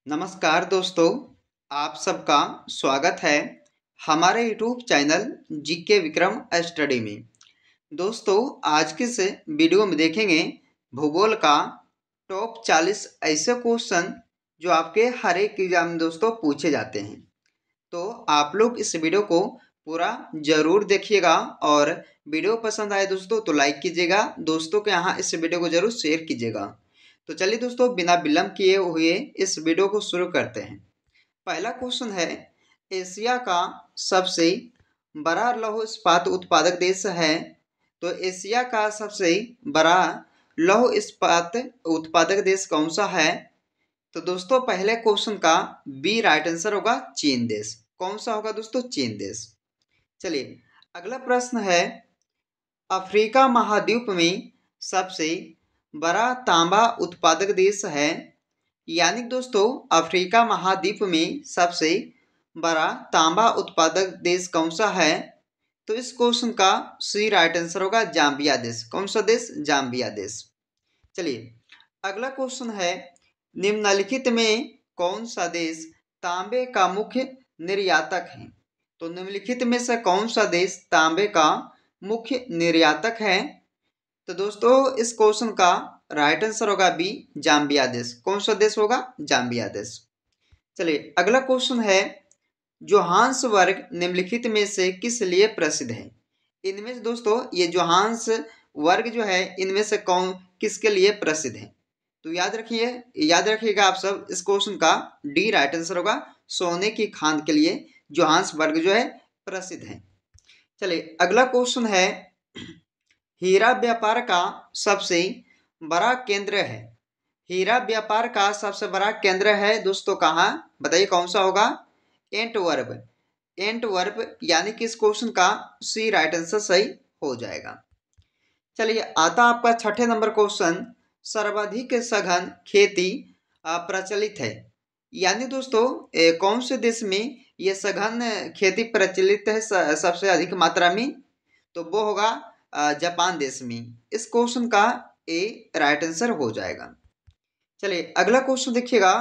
नमस्कार दोस्तों, आप सबका स्वागत है हमारे YouTube channel GK Vikram study में। दोस्तों, आज के इस वीडियो में देखेंगे भूगोल का टॉप 40 ऐसे क्वेश्चन जो आपके हर एक एग्जाम में दोस्तों पूछे जाते हैं। तो आप लोग इस वीडियो को पूरा जरूर देखिएगा और वीडियो पसंद आए दोस्तों तो लाइक कीजिएगा, दोस्तों के यहाँ इस वीडियो को जरूर शेयर कीजिएगा। तो चलिए दोस्तों, बिना विलंब किए हुए इस वीडियो को शुरू करते हैं। पहला क्वेश्चन है, एशिया का सबसे बड़ा लौह इस्पात उत्पादक देश है। तो एशिया का सबसे बड़ा लौह इस्पात उत्पादक देश कौन सा है? तो दोस्तों पहले क्वेश्चन का बी राइट आंसर होगा चीन देश। कौन सा होगा दोस्तों? चीन देश। चलिए अगला प्रश्न है, अफ्रीका महाद्वीप में सबसे बड़ा तांबा उत्पादक देश है। यानी दोस्तों अफ्रीका महाद्वीप में सबसे बड़ा तांबा उत्पादक देश कौन सा है? तो इस क्वेश्चन का सी राइट आंसर होगा जाम्बिया देश। कौन सा देश? जाम्बिया देश। चलिए अगला क्वेश्चन है, निम्नलिखित में कौन सा देश तांबे का मुख्य निर्यातक है? तो निम्नलिखित में से कौन सा देश तांबे का मुख्य निर्यातक है? तो दोस्तों इस क्वेश्चन का राइट आंसर होगा बी जाम्बिया देश। कौन सा देश होगा? जाम्बिया देश। चलिए अगला क्वेश्चन है, जोहान्स वर्ग निम्नलिखित में से किस लिए प्रसिद्ध है? इनमें से दोस्तों ये जोहान्स वर्ग जो है इनमें से कौन किसके लिए प्रसिद्ध है? तो याद रखिएगा आप सब, इस क्वेश्चन का डी राइट आंसर होगा, सोने की खान के लिए जोहान्स वर्ग जो है प्रसिद्ध है। चलिए अगला क्वेश्चन है, हीरा व्यापार का सबसे बड़ा केंद्र है। हीरा व्यापार का सबसे बड़ा केंद्र है दोस्तों कहाँ? बताइए कौन सा होगा? एंटवर्प। एंटवर्प यानी कि इस क्वेश्चन का सी राइट आंसर सही हो जाएगा। चलिए आता आपका छठे नंबर क्वेश्चन, सर्वाधिक सघन खेती प्रचलित है। यानी दोस्तों कौन से देश में ये सघन खेती प्रचलित है सबसे अधिक मात्रा में? तो वो होगा जापान देश में। इस क्वेश्चन का ए राइट आंसर हो जाएगा। चलिए अगला क्वेश्चन देखिएगा,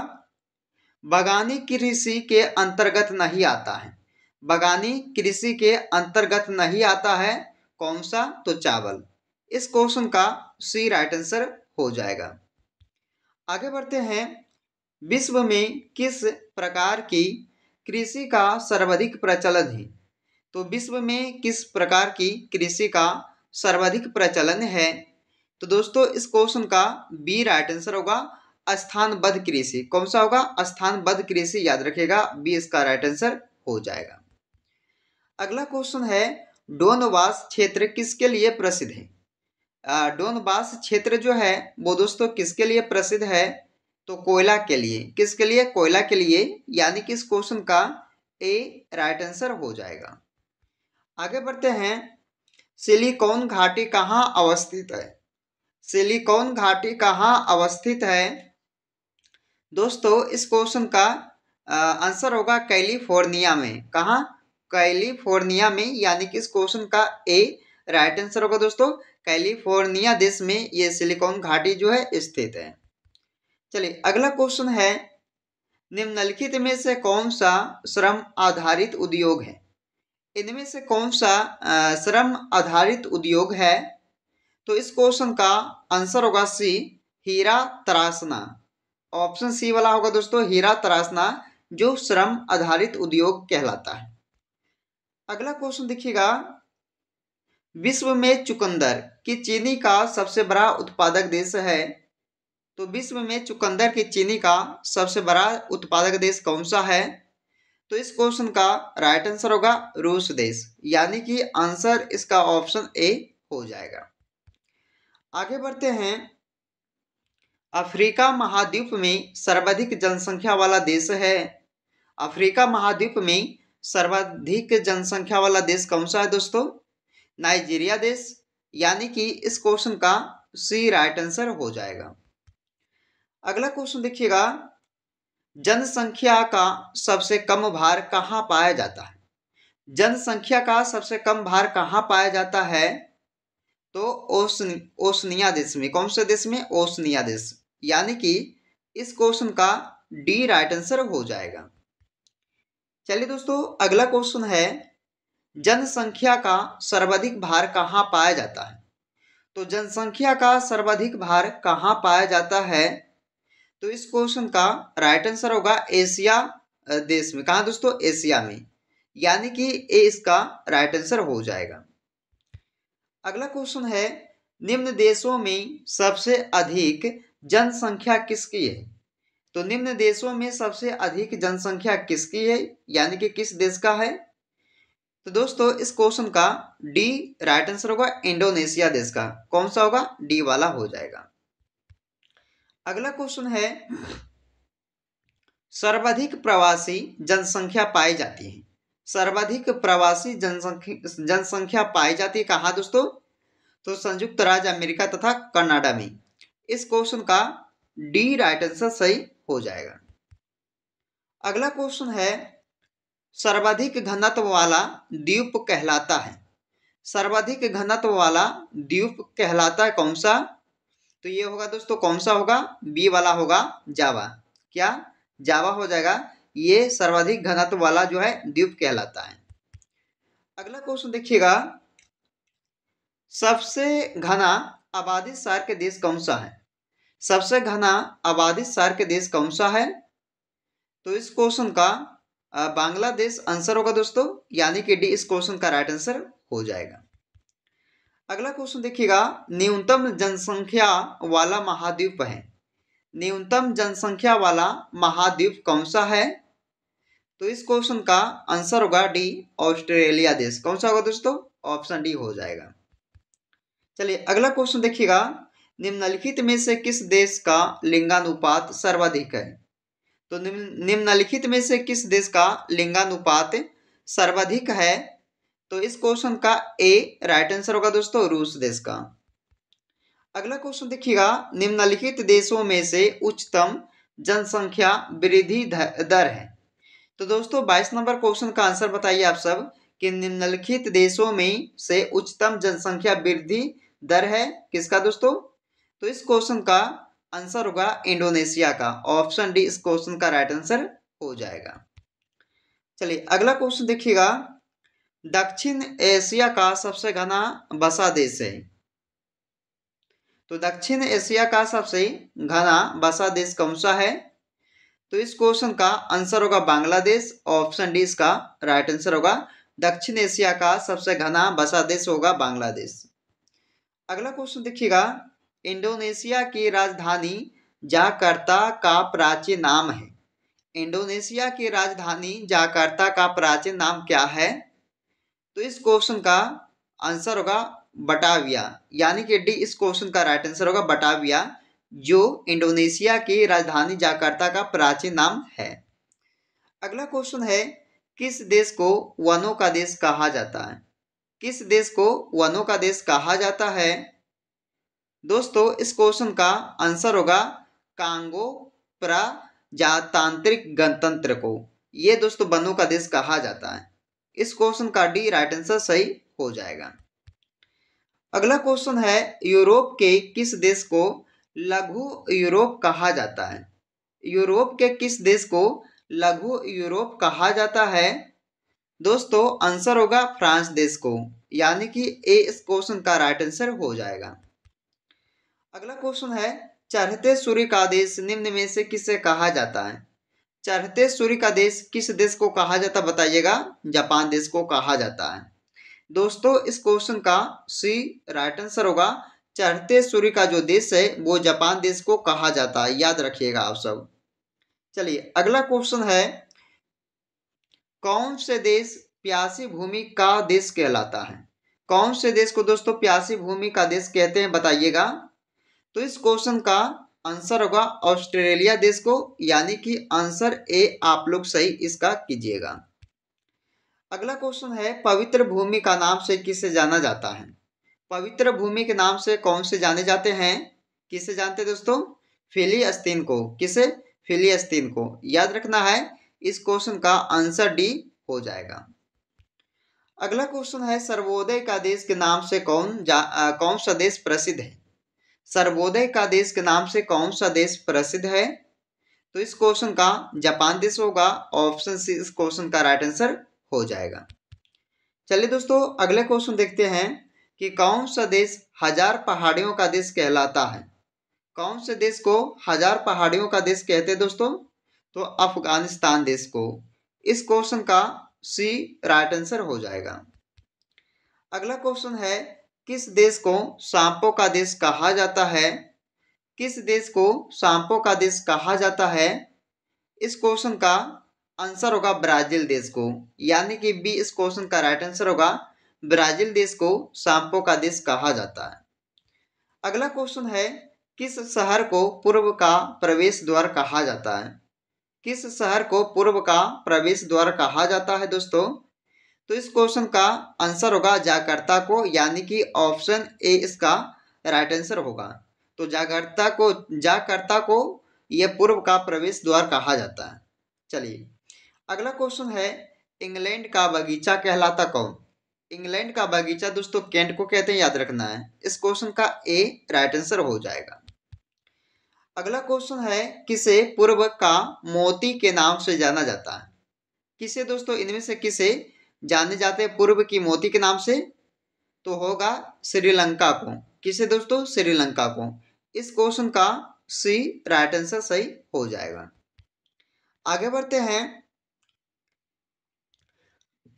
बागानी कृषि के अंतर्गत नहीं आता है। बागानी कृषि के अंतर्गत नहीं आता है कौन सा? तो चावल। इस क्वेश्चन का सी राइट आंसर हो जाएगा। आगे बढ़ते हैं, विश्व में किस प्रकार की कृषि का सर्वाधिक प्रचलन है? तो विश्व में किस प्रकार की कृषि का सर्वाधिक प्रचलन है? तो दोस्तों इस क्वेश्चन का बी राइट आंसर होगा, स्थानबद्ध कृषि। कौन सा होगा? स्थानबद्ध कृषि। याद रखिएगा बी इसका राइट आंसर हो जाएगा। अगला क्वेश्चन है, डोनबास क्षेत्र किसके लिए प्रसिद्ध है? डोनबास क्षेत्र जो है वो दोस्तों किसके लिए प्रसिद्ध है? तो कोयला के लिए। किसके लिए? कोयला के लिए। यानी कि इस क्वेश्चन का ए राइट आंसर हो जाएगा। आगे बढ़ते हैं, सिलिकॉन घाटी कहाँ अवस्थित है? सिलिकॉन घाटी कहाँ अवस्थित है? दोस्तों इस क्वेश्चन का आंसर होगा कैलिफोर्निया में। कहाँ? कैलिफोर्निया में। यानी कि इस क्वेश्चन का ए राइट आंसर होगा दोस्तों, कैलिफोर्निया देश में ये सिलिकॉन घाटी जो है स्थित है। चलिए अगला क्वेश्चन है, निम्नलिखित में से कौन सा श्रम आधारित उद्योग है? इनमें से कौन सा श्रम आधारित उद्योग है? तो इस क्वेश्चन का आंसर होगा सी हीरा तराशना। ऑप्शन सी वाला होगा दोस्तों, हीरा तराशना जो श्रम आधारित उद्योग कहलाता है। अगला क्वेश्चन देखिएगा, विश्व में चुकंदर की चीनी का सबसे बड़ा उत्पादक देश है। तो विश्व में चुकंदर की चीनी का सबसे बड़ा उत्पादक देश कौन सा है? तो इस क्वेश्चन का राइट आंसर होगा रूस देश। यानी कि आंसर इसका ऑप्शन ए हो जाएगा। आगे बढ़ते हैं, अफ्रीका महाद्वीप में सर्वाधिक जनसंख्या वाला देश है। अफ्रीका महाद्वीप में सर्वाधिक जनसंख्या वाला देश कौन सा है दोस्तों? नाइजीरिया देश। यानी कि इस क्वेश्चन का सी राइट आंसर हो जाएगा। अगला क्वेश्चन देखिएगा, जनसंख्या का सबसे कम भार कहाँ पाया जाता है? जनसंख्या का सबसे कम भार कहाँ पाया जाता है? तो ओशनिया देश में। कौन से देश में? ओशनिया देश। यानी कि इस क्वेश्चन का डी राइट आंसर हो जाएगा। चलिए दोस्तों, अगला क्वेश्चन है, जनसंख्या का सर्वाधिक भार कहाँ पाया जाता है? तो जनसंख्या का सर्वाधिक भार कहाँ पाया जाता है? तो इस क्वेश्चन का राइट आंसर होगा एशिया देश में। कहाँ दोस्तों? एशिया में, यानी कि ए इसका राइट आंसर हो जाएगा। अगला क्वेश्चन है, निम्न देशों में सबसे अधिक जनसंख्या किसकी है? तो निम्न देशों में सबसे अधिक जनसंख्या किसकी है, यानी कि किस देश का है? तो दोस्तों, इस क्वेश्चन का डी राइट आंसर होगा, इंडोनेशिया देश का। कौन सा होगा? डी वाला हो जाएगा। अगला क्वेश्चन है, सर्वाधिक प्रवासी जनसंख्या पाई जाती है। सर्वाधिक प्रवासी जनसंख्या पाई जाती है कहाँ दोस्तों? तो संयुक्त राज्य अमेरिका तथा कनाडा में। इस क्वेश्चन का डी राइट आंसर सही हो जाएगा। अगला क्वेश्चन है, सर्वाधिक घनत्व वाला द्वीप कहलाता है। सर्वाधिक घनत्व वाला द्वीप कहलाता है कौन सा? तो ये होगा दोस्तों, कौन सा होगा? बी वाला होगा, जावा। क्या? जावा हो जाएगा। ये सर्वाधिक घनत्व वाला जो है द्वीप कहलाता है। अगला क्वेश्चन देखिएगा, सबसे घना आबादी शहर के देश कौन सा है? सबसे घना आबादी शहर के देश कौन सा है? तो इस क्वेश्चन का बांग्लादेश आंसर होगा दोस्तों, यानी कि डी इस क्वेश्चन का राइट आंसर हो जाएगा। अगला क्वेश्चन देखिएगा, न्यूनतम जनसंख्या वाला महाद्वीप है। न्यूनतम जनसंख्या वाला महाद्वीप कौन सा है? तो इस क्वेश्चन का आंसर होगा डी, ऑस्ट्रेलिया देश। कौन सा होगा दोस्तों? ऑप्शन डी हो जाएगा। चलिए अगला क्वेश्चन देखिएगा, निम्नलिखित में से किस देश का लिंगानुपात सर्वाधिक है? तो निम्नलिखित में से किस देश का लिंगानुपात सर्वाधिक है? तो इस क्वेश्चन का ए राइट आंसर होगा दोस्तों, रूस देश का। अगला क्वेश्चन देखिएगा, निम्नलिखित देशों में से उच्चतम जनसंख्या वृद्धि दर है। तो दोस्तों 22 नंबर क्वेश्चन का आंसर बताइए आप सब कि निम्नलिखित देशों में से उच्चतम जनसंख्या वृद्धि दर है किसका दोस्तों? तो इस क्वेश्चन का आंसर होगा इंडोनेशिया का। ऑप्शन डी इस क्वेश्चन का राइट आंसर हो जाएगा। चलिए अगला क्वेश्चन देखिएगा, दक्षिण एशिया का सबसे घना बसा देश है। तो दक्षिण एशिया का सबसे घना बसा देश कौन सा है? तो इस क्वेश्चन का आंसर होगा बांग्लादेश। ऑप्शन डी इसका राइट आंसर होगा, दक्षिण एशिया का सबसे घना बसा देश होगा बांग्लादेश। अगला क्वेश्चन देखिएगा, इंडोनेशिया की राजधानी जाकार्ता का प्राचीन नाम है। इंडोनेशिया की राजधानी जाकार्ता का प्राचीन नाम क्या है? तो इस क्वेश्चन का आंसर होगा बटाविया, यानी कि डी इस क्वेश्चन का राइट आंसर होगा बटाविया, जो इंडोनेशिया की राजधानी जाकार्ता का प्राचीन नाम है। अगला क्वेश्चन है, किस देश को वनों का देश कहा जाता है? किस देश को वनों का देश कहा जाता है? दोस्तों इस क्वेश्चन का आंसर होगा कांगो प्रजातांत्रिक गणतंत्र को। ये दोस्तों वनों का देश कहा जाता है। इस क्वेश्चन का डी राइट आंसर सही हो जाएगा। अगला क्वेश्चन है, यूरोप के किस देश को लघु यूरोप कहा जाता है? यूरोप के किस देश को लघु यूरोप कहा जाता है? दोस्तों आंसर होगा फ्रांस देश को, यानी कि ए इस क्वेश्चन का राइट आंसर हो जाएगा। अगला क्वेश्चन है, चढ़ते सूर्य का देश निम्न में से किसे कहा जाता है? चढ़ते सूर्य का देश किस देश को कहा जाता बताइएगा? जापान देश को कहा जाता है। दोस्तों इस क्वेश्चन का सी राइट आंसर होगा, चढ़ते सूर्य का जो देश है वो जापान देश को कहा जाता है, याद रखिएगा आप सब। चलिए अगला क्वेश्चन है, कौन से देश प्यासी भूमि का देश कहलाता है? कौन से देश को दोस्तों प्यासी भूमि का देश कहते हैं बताइएगा? तो इस क्वेश्चन का आंसर होगा ऑस्ट्रेलिया देश को, यानी कि आंसर ए आप लोग सही इसका कीजिएगा। अगला क्वेश्चन है, पवित्र भूमि का नाम से किसे जाना जाता है? पवित्र भूमि के नाम से कौन से जाने जाते हैं? किसे जानते हैं दोस्तों? फिलिस्तीन को। किसे? फिलिस्तीन को। याद रखना है, इस क्वेश्चन का आंसर डी हो जाएगा। अगला क्वेश्चन है, सर्वोदय का देश के नाम से कौन सा देश प्रसिद्ध है? सर्वोदय का देश के नाम से कौन सा देश प्रसिद्ध है? तो इस क्वेश्चन का जापान देश होगा। ऑप्शन सी इस क्वेश्चन का राइट आंसर हो जाएगा। चलिए दोस्तों अगले क्वेश्चन देखते हैं कि कौन सा देश 1000 पहाड़ियों का देश कहलाता है। कौन से देश को 1000 पहाड़ियों का देश कहते हैं दोस्तों? तो अफगानिस्तान देश को। इस क्वेश्चन का सी राइट आंसर हो जाएगा। अगला क्वेश्चन है किस देश को सांपों का देश कहा जाता है? किस देश को सांपों का देश कहा जाता है? इस क्वेश्चन का आंसर होगा ब्राजील देश को, यानी कि बी इस क्वेश्चन का राइट आंसर होगा। ब्राजील देश को सांपों का देश कहा जाता है। अगला क्वेश्चन है किस शहर को पूर्व का प्रवेश द्वार कहा जाता है? किस शहर को पूर्व का प्रवेश द्वार कहा जाता है दोस्तों? तो इस क्वेश्चन का आंसर होगा जाकार्ता को, यानी कि ऑप्शन ए इसका राइट आंसर होगा। तो जाकार्ता को यह पूर्व का प्रवेश द्वार कहा जाता है। चलिए अगला क्वेश्चन है इंग्लैंड का बगीचा कहलाता कौन? इंग्लैंड का बगीचा दोस्तों केंट को कहते हैं, याद रखना है। इस क्वेश्चन का ए राइट आंसर हो जाएगा। अगला क्वेश्चन है किसे पूर्व का मोती के नाम से जाना जाता है? किसे दोस्तों इनमें से किसे जाने जाते हैं पूर्व की मोती के नाम से? तो होगा श्रीलंका को। किसे दोस्तों? श्रीलंका को। इस क्वेश्चन का सी राइट आंसर सही हो जाएगा। आगे बढ़ते हैं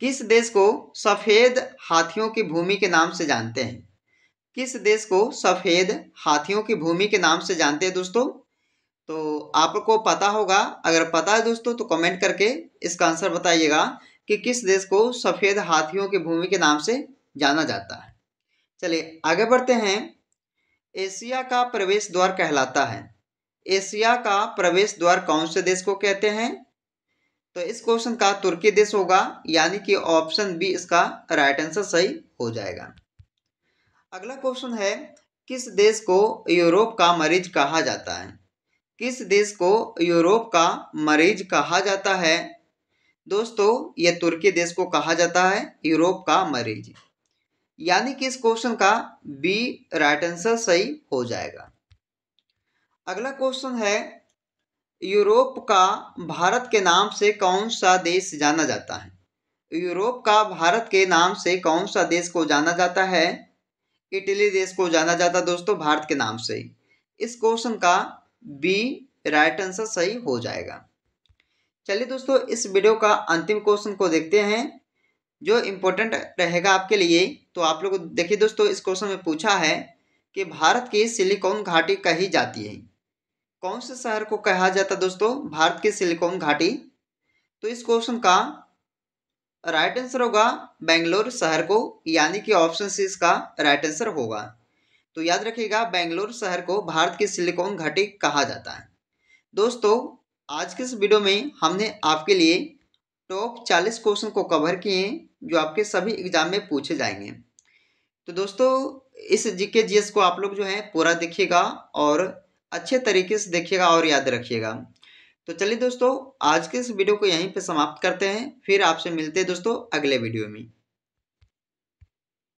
किस देश को सफेद हाथियों की भूमि के नाम से जानते हैं? किस देश को सफेद हाथियों की भूमि के नाम से जानते हैं दोस्तों? तो आपको पता होगा, अगर पता है दोस्तों तो कमेंट करके इसका आंसर बताइएगा कि किस देश को सफेद हाथियों की भूमि के नाम से जाना जाता है। चलिए आगे बढ़ते हैं। एशिया का प्रवेश द्वार कहलाता है। एशिया का प्रवेश द्वार कौन से देश को कहते हैं? तो इस क्वेश्चन का तुर्की देश होगा, यानी कि ऑप्शन बी इसका राइट आंसर सही हो जाएगा। अगला क्वेश्चन है किस देश को यूरोप का मरीज कहा जाता है? किस देश को यूरोप का मरीज कहा जाता है? दोस्तों यह तुर्की देश को कहा जाता है यूरोप का मरीज, यानी कि इस क्वेश्चन का बी राइट आंसर सही हो जाएगा। अगला क्वेश्चन है यूरोप का भारत के नाम से कौन सा देश जाना जाता है? यूरोप का भारत के नाम से कौन सा देश को जाना जाता है? इटली देश को जाना जाता है दोस्तों भारत के नाम से। इस क्वेश्चन का बी राइट आंसर सही हो जाएगा। चलिए दोस्तों इस वीडियो का अंतिम क्वेश्चन को देखते हैं जो इम्पोर्टेंट रहेगा आपके लिए। तो आप लोग देखिए दोस्तों, इस क्वेश्चन में पूछा है कि भारत की सिलिकॉन घाटी कही जाती है। कौन से शहर को कहा जाता है दोस्तों भारत की सिलिकॉन घाटी? तो इस क्वेश्चन का राइट आंसर होगा बेंगलोर शहर को, यानी कि ऑप्शन सी इसका राइट आंसर होगा। तो याद रखिएगा बेंगलोर शहर को भारत की सिलिकॉन घाटी कहा जाता है। दोस्तों आज के इस वीडियो में हमने आपके लिए टॉप 40 क्वेश्चन को कवर किए जो आपके सभी एग्जाम में पूछे जाएंगे। तो दोस्तों इस जीके जीएस को आप लोग जो है पूरा देखिएगा और अच्छे तरीके से देखिएगा और याद रखिएगा। तो चलिए दोस्तों आज के इस वीडियो को यहीं पे समाप्त करते हैं, फिर आपसे मिलते हैं दोस्तों अगले वीडियो में।